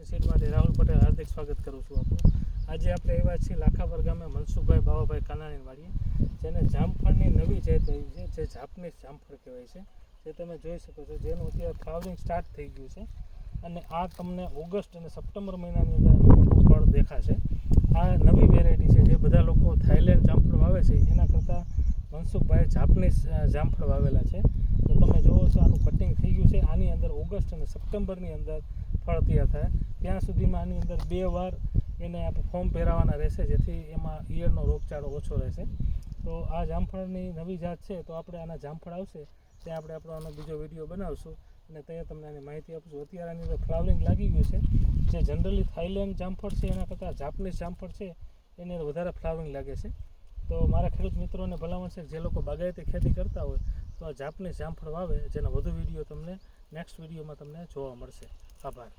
સીટમાંથી રાહુલ પટેલ હાર્દિક સ્વાગત કરું છું આપણું. આજે આપણે આવ્યા છીએ લાખાપર ગામે મનસુખભાઈ બાવાભાઈ કાનાણી વાડીએ, જેને જામફળની નવી જાત આવી છે, જે જાપનીઝ જામફળ કહેવાય છે, જે તમે જોઈ શકો છો, જેનું અત્યારે ફ્લાવરિંગ સ્ટાર્ટ થઈ ગયું છે. અને આ તમને ઓગસ્ટ અને સપ્ટેમ્બર મહિનાની અંદર મોટું ફળ દેખાશે. આ નવી વેરાયટી છે, જે બધા લોકો થાઈલેન્ડ જામફળ વાવે છે એના કરતાં મનસુખભાઈ જાપનીઝ જામફળ વાવેલા છે. તો તમે જુઓ છો, આનું કટિંગ થઈ ગયું છે. આની અંદર ઓગસ્ટ અને સપ્ટેમ્બરની અંદર ફળ તૈયાર થાય ત્યાં સુધીમાં આની અંદર 2 વાર એને આપણે ફોર્મ પહેરાવવાના રહેશે, જેથી એમાં ઈયળનો રોગચાળો ઓછો રહેશે. તો આ જામફળની નવી જાત છે, તો આપણે આના જામફળ આવશે ત્યાં આપણે આપણો બીજો વિડીયો બનાવશું અને ત્યાં તમને આની માહિતી આપીશું. અત્યારે આની અંદર ફ્લાવરિંગ લાગી ગયું છે. જે જનરલી થાઈલેન્ડ જામફળ છે એના કરતાં જાપનીઝ જામફળ છે એની વધારે ફ્લાવરિંગ લાગે છે. તો મારા ખેડૂત મિત્રોને ભલામણ છે, જે લોકો બાગાયતી ખેતી કરતા હોય તો આ જાપનીઝ જામફળ વાવે, જેના વધુ વિડીયો તમને નેક્સ્ટ વિડીયોમાં તમને જોવા મળશે. આભાર.